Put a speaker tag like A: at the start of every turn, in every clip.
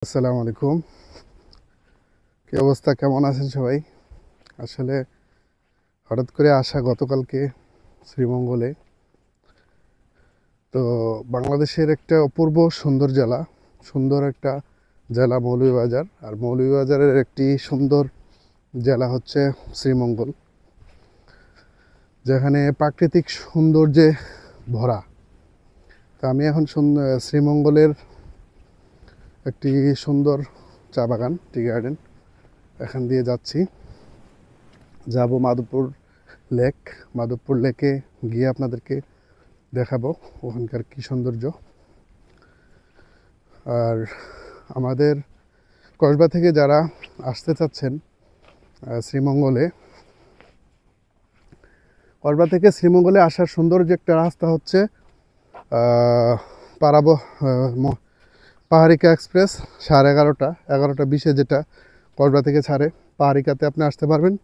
A: আসসালামু আলাইকুম। কি অবস্থা, কেমন আছেন সবাই? আসলে হঠাৎ করে আসা গতকালকে শ্রীমঙ্গলে। তো বাংলাদেশের একটা অপূর্ব সুন্দর জেলা, সুন্দর একটা জেলা মৌলভীবাজার। আর মৌলভীবাজারের একটি সুন্দর জেলা হচ্ছে শ্রীমঙ্গল, যেখানে প্রাকৃতিক সৌন্দর্যে ভরা। তো আমি এখন শ্রীমঙ্গলের একটি সুন্দর চা বাগান, টি গার্ডেন, এখান দিয়ে যাচ্ছি। যাব মাধবপুর লেক। মাধবপুর লেকে গিয়ে আপনাদেরকে দেখাবো ওখানকার কী সৌন্দর্য। আর আমাদের কসবা থেকে যারা আসতে চাচ্ছেন শ্রীমঙ্গলে, কসবা থেকে শ্রীমঙ্গলে আসার সুন্দর যে একটা রাস্তা হচ্ছে পাহাড়িকা এক্সপ্রেস 11:30 11:20 যেটা কসবা থেকে ছাড়ে। পাহাড়িকাতে আপনি আসতে পারবেন।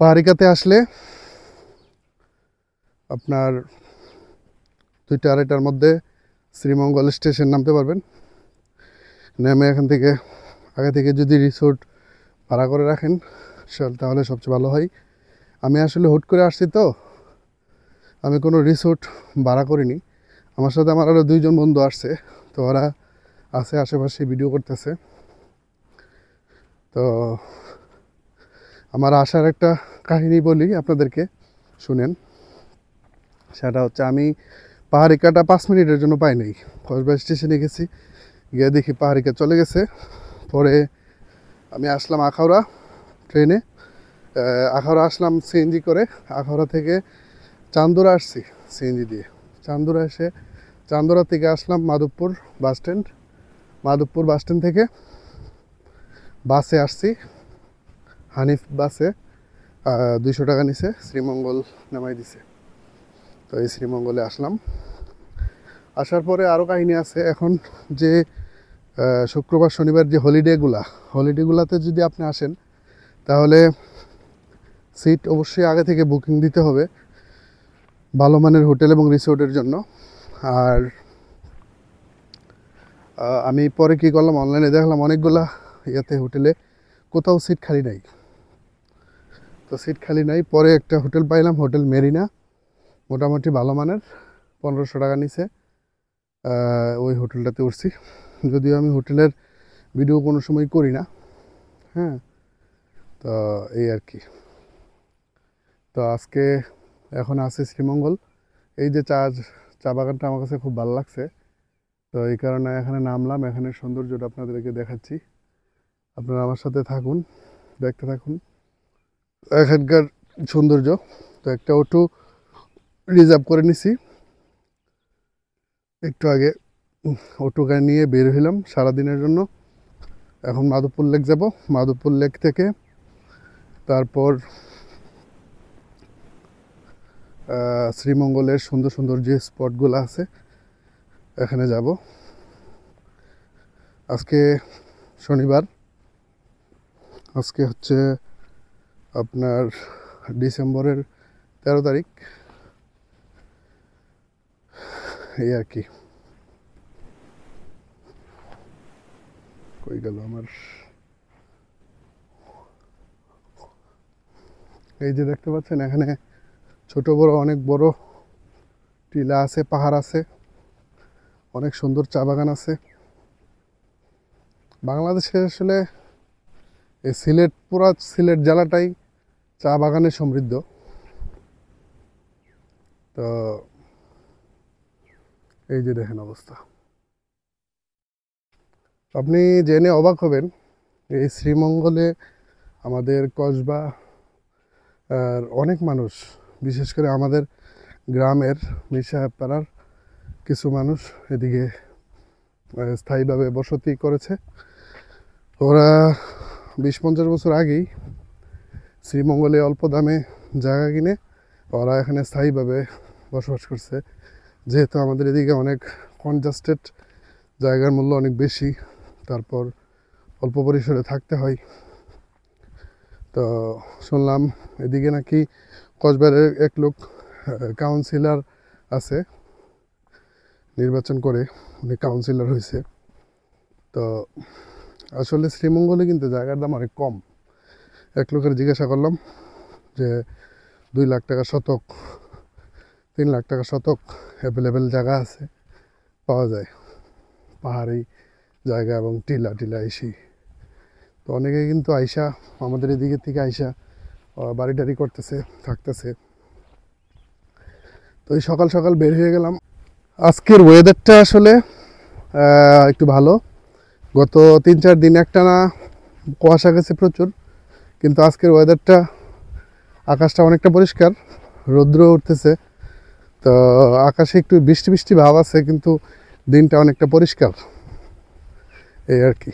A: পাহাড়িকাতে আসলে আপনার 2টা-2:30টার মধ্যে শ্রীমঙ্গল স্টেশন নামতে পারবেন। নেমে এখান থেকে আগে থেকে যদি রিসোর্ট ভাড়া করে রাখেন তাহলে সবচেয়ে ভালো হয়। আমি আসলে হুট করে আসছি, তো আমি কোনো রিসোর্ট ভাড়া করিনি। আমার সাথে আমার আরও 2জন বন্ধু আসছে, তো ওরা আছে আশেপাশে ভিডিও করতেছে। তো আমার আসার একটা কাহিনী বলি আপনাদেরকে, শুনেন। সেটা হচ্ছে, আমি পাহাড়িকাটা 5 মিনিটের জন্য পাই নাই। কসবা স্টেশনে গেছি, গিয়ে দেখি পাহাড়িকা চলে গেছে। পরে আমি আসলাম আখাউড়া ট্রেনে। আখাউড়া আসলাম সিএনজি করে। আখাউড়া থেকে চান্দুরা আসছি সিএনজি দিয়ে। চান্দুরা এসে চান্দুরা থেকে আসলাম Madhabpur bus stand. Madhabpur bus stand থেকে বাসে আসছি, হানিফ বাসে। 200 টাকা নিছে, শ্রীমঙ্গল নামাই দিছে। তো এই শ্রীমঙ্গলে আসলাম। আসার পরে আরও কাহিনী আছে। এখন যে শুক্রবার শনিবার যে হলিডেগুলাতে যদি আপনি আসেন, তাহলে সিট অবশ্যই আগে থেকে বুকিং দিতে হবে ভালো মানের হোটেল এবং রিসোর্টের জন্য। আর আমি পরে কি করলাম, অনলাইনে দেখলাম অনেকগুলা হোটেলে কোথাও সিট খালি নাই। তো সিট খালি নাই, পরে একটা হোটেল পাইলাম, হোটেল মেরিনা। মোটামুটি ভালো মানের, 1500 টাকা নিছে। ওই হোটেলটাতে উঠছি। যদিও আমি হোটেলের ভিডিও কোনো সময় করি না, হ্যাঁ। তো এই আর কি। তো আজকে এখন আছে শ্রীমঙ্গল। এই যে চা বাগানটা আমার কাছে খুব ভালো লাগছে, তো এই কারণে এখানে নামলাম। এখানে সৌন্দর্যটা আপনাদেরকে দেখাচ্ছি, আপনারা আমার সাথে থাকুন, দেখতে থাকুন এখানকার সৌন্দর্য। তো একটা অটো রিজার্ভ করে নিছি একটু আগে। অটো গাড়ি নিয়ে বের হইলাম সারাদিনের জন্য। এখন মাধবপুর লেক যাব। মাধবপুর লেক থেকে তারপর শ্রীমঙ্গলের সুন্দর সুন্দর যে স্পটগুলো আছে এখানে যাব। আজকে শনিবার, আজকে হচ্ছে আপনার ডিসেম্বরের 13 তারিখ। এই আর কি। কই গেল আমার, এই যে দেখতে পাচ্ছেন এখানে ছোট বড় অনেক বড় টিলা আছে, পাহাড় আছে, অনেক সুন্দর চা বাগান আছে। বাংলাদেশে আসলে এই পুরা সিলেট জেলাটাই চা বাগানে সমৃদ্ধ। তো এই যে দেখেন অবস্থা, আপনি জেনে অবাক হবেন এই শ্রীমঙ্গলে আমাদের কসবা আর অনেক মানুষ, বিশেষ করে আমাদের গ্রামের মিরসাহেব পাড়ার কিছু মানুষ এদিকে স্থায়ীভাবে বসতি করেছে। ওরা 20-50 বছর আগেই শ্রীমঙ্গলে অল্প দামে জায়গা কিনে ওরা এখানে স্থায়ীভাবে বসবাস করছে। যেহেতু আমাদের এদিকে অনেক কনজাস্টেড, জায়গার মূল্য অনেক বেশি, তারপর অল্প পরিসরে থাকতে হয়। তো শুনলাম এদিকে নাকি কসবারের এক লোক কাউন্সিলর আছে, নির্বাচন করে উনি কাউন্সিলর হয়েছে। তো আসলে শ্রীমঙ্গলে কিন্তু জায়গার দাম অনেক কম। এক লোকের জিজ্ঞাসা করলাম যে 2 লাখ টাকা শতক, 3 লাখ টাকা শতক অ্যাভেলেবেল জায়গা আছে, পাওয়া যায় পাহাড়ি জায়গা এবং টিলা টিলা এসি। তো অনেকে কিন্তু আইসা আমাদের এদিকে থেকে আইসা বাড়ি টাড়ি করতেছে, থাকতেছে। তো এই সকাল সকাল বের হয়ে গেলাম। আজকের ওয়েদারটা আসলে একটু ভালো। গত 3-4 দিন একটানা কুয়াশা গেছে প্রচুর, কিন্তু আজকের ওয়েদারটা, আকাশটা অনেকটা পরিষ্কার, রৌদ্র উঠতেছে। তো আকাশে একটু বৃষ্টি বৃষ্টি ভাব আছে, কিন্তু দিনটা অনেকটা পরিষ্কার, এই আর কি।